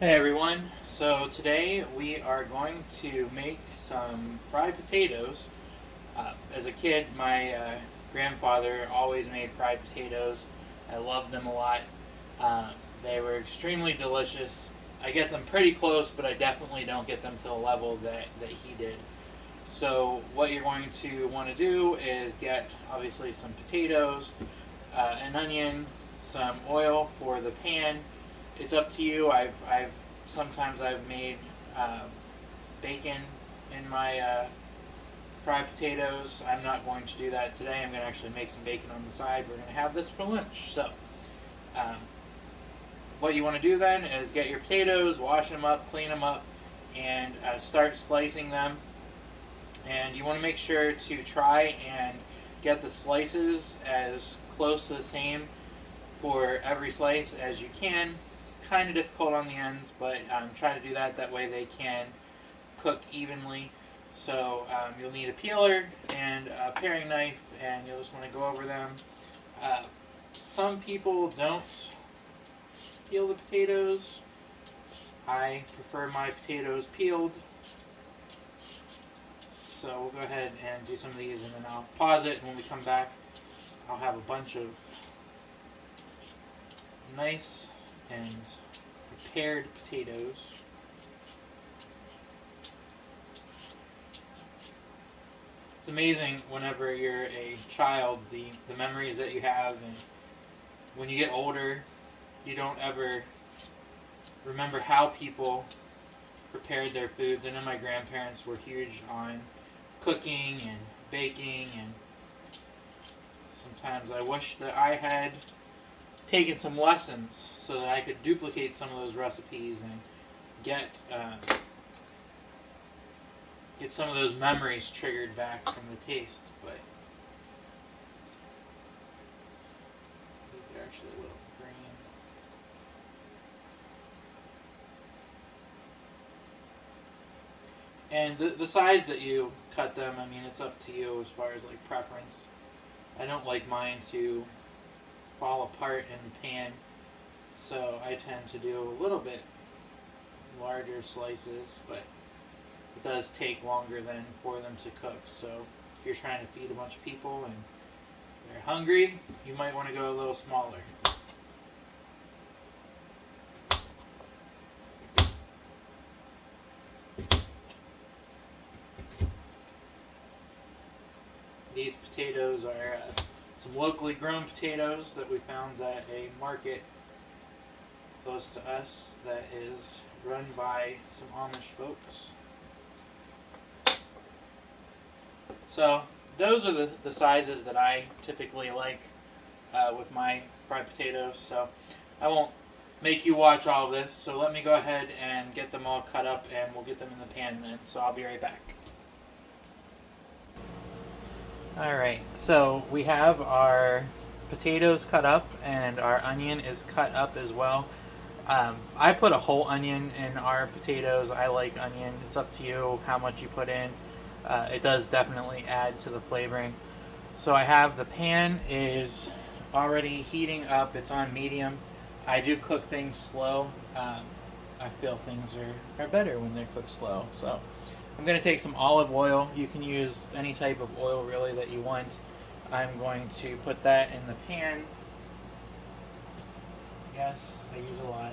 Hey everyone, so today we are going to make some fried potatoes. As a kid, my grandfather always made fried potatoes. I loved them a lot. Uh, they were extremely delicious. I get them pretty close, but I definitely don't get them to the level that he did. So, what you're going to want to do is get obviously some potatoes, an onion, some oil for the pan. It's up to you. I've sometimes I've made uh, bacon in my fried potatoes. I'm not going to do that today. I'm going to actually make some bacon on the side. We're going to have this for lunch. So, um, what you want to do then is get your potatoes, wash them up, clean them up, and start slicing them. And you want to make sure to try and get the slices as close to the same for every slice as you can. It's kind of difficult on the ends, but try to do that. That way they can cook evenly. So you'll need a peeler and a paring knife, and you'll just want to go over them. Uh, some people don't peel the potatoes. I prefer my potatoes peeled. So we'll go ahead and do some of these, and then I'll pause it. And when we come back, I'll have a bunch of nice and prepared potatoes. It's amazing whenever you're a child, the memories that you have, and when you get older, you don't ever remember how people prepared their foods. I know my grandparents were huge on cooking and baking, and sometimes I wish that I had taken some lessons so that I could duplicate some of those recipes and get get some of those memories triggered back from the taste. But these are actually a little green. And the size that you cut them, I mean, it's up to you as far as like preference. I don't like mine to fall apart in the pan, so I tend to do a little bit larger slices, but it does take longer than for them to cook. So if you're trying to feed a bunch of people and they're hungry, you might want to go a little smaller. These potatoes are some locally grown potatoes that we found at a market close to us that is run by some Amish folks. So those are the sizes that I typically like with my fried potatoes. So I won't make you watch all of this. So let me go ahead and get them all cut up, and we'll get them in the pan then. So I'll be right back. Alright, so we have our potatoes cut up, and our onion is cut up as well. I put a whole onion in our potatoes. I like onion. It's up to you how much you put in. It does definitely add to the flavoring. So I have the pan is already heating up. It's on medium. I do cook things slow. I feel things are better when they're cooked slow. So I'm going to take some olive oil. You can use any type of oil really that you want. I'm going to put that in the pan. Yes, I use a lot.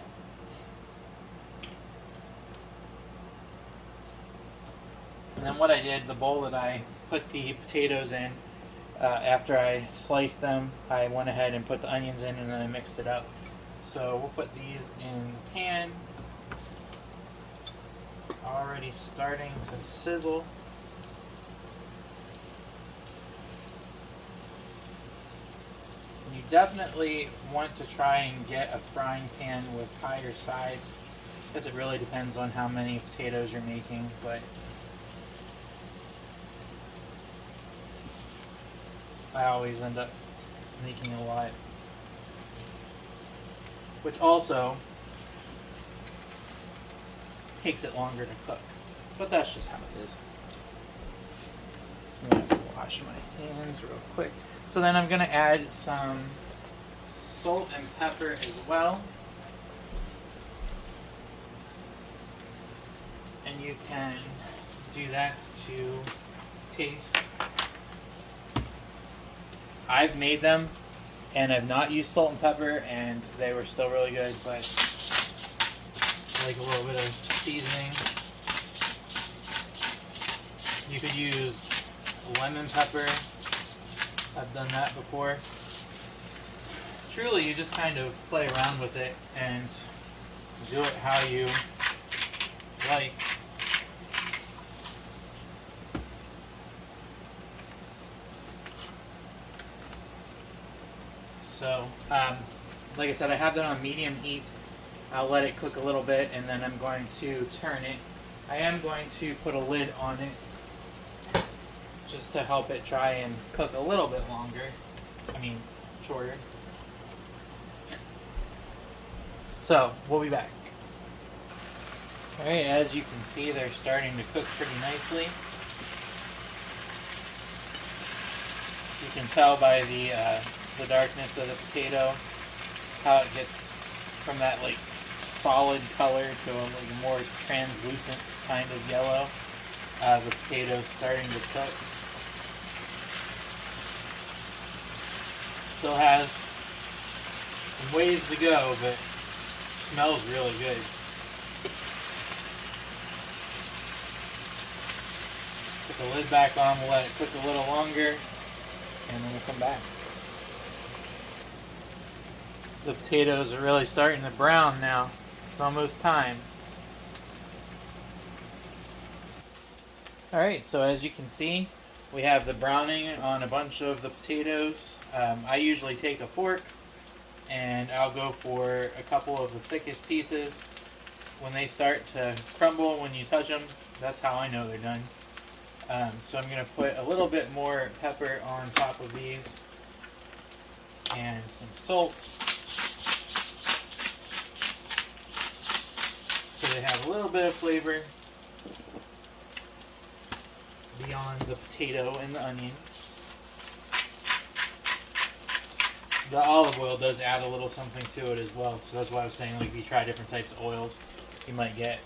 And then what I did, the bowl that I put the potatoes in, after I sliced them, I went ahead and put the onions in, and then I mixed it up. So we'll put these in the pan. Already starting to sizzle. And you definitely want to try and get a frying pan with higher sides, because it really depends on how many potatoes you're making, but I always end up making a lot, which also takes it longer to cook. But that's just how it is. So I'm going to wash my hands real quick. So then I'm going to add some salt and pepper as well. and you can do that to taste. I've made them and I've not used salt and pepper, and they were still really good, but I like a little bit of seasoning. You could use lemon pepper. I've done that before. Truly, you just kind of play around with it and do it how you like. So, like I said, I have that on medium heat. I'll let it cook a little bit, and then I'm going to turn it. I am going to put a lid on it just to help it try and cook a little bit longer. I mean, shorter. So, we'll be back. Alright, as you can see, they're starting to cook pretty nicely. You can tell by the darkness of the potato how it gets from that like solid color to a more translucent kind of yellow. The potato's starting to cook. Still has some ways to go, but it smells really good. Put the lid back on, we'll let it cook a little longer, and then we'll come back. The potatoes are really starting to brown now. It's almost time. Alright, so as you can see, we have the browning on a bunch of the potatoes. I usually take a fork and I'll go for a couple of the thickest pieces. When they start to crumble when you touch them, that's how I know they're done. So I'm going to put a little bit more pepper on top of these and some salt so they have a little bit of flavor beyond the potato and the onion. The olive oil does add a little something to it as well, so that's why I was saying, like, if you try different types of oils, you might get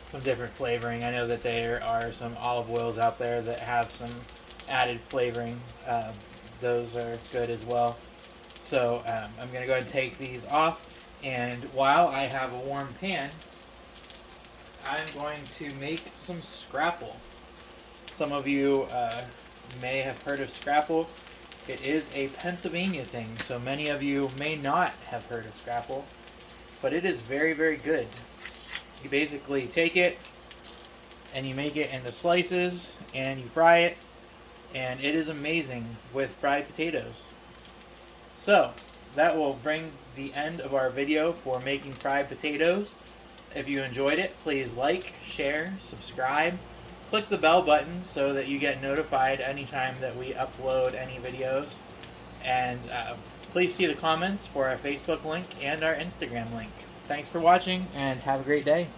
some different flavoring. I know that there are some olive oils out there that have some added flavoring. Those are good as well. So I'm going to go ahead and take these off, and while I have a warm pan, I'm going to make some scrapple. Some of you may have heard of scrapple. It is a Pennsylvania thing, so many of you may not have heard of scrapple, but it is very, very good. You basically take it and you make it into slices and you fry it, and it is amazing with fried potatoes. So that will bring the end of our video for making fried potatoes. If you enjoyed it, please like, share, subscribe. Click the bell button so that you get notified anytime that we upload any videos. And please see the comments for our Facebook link and our Instagram link. Thanks for watching, and have a great day.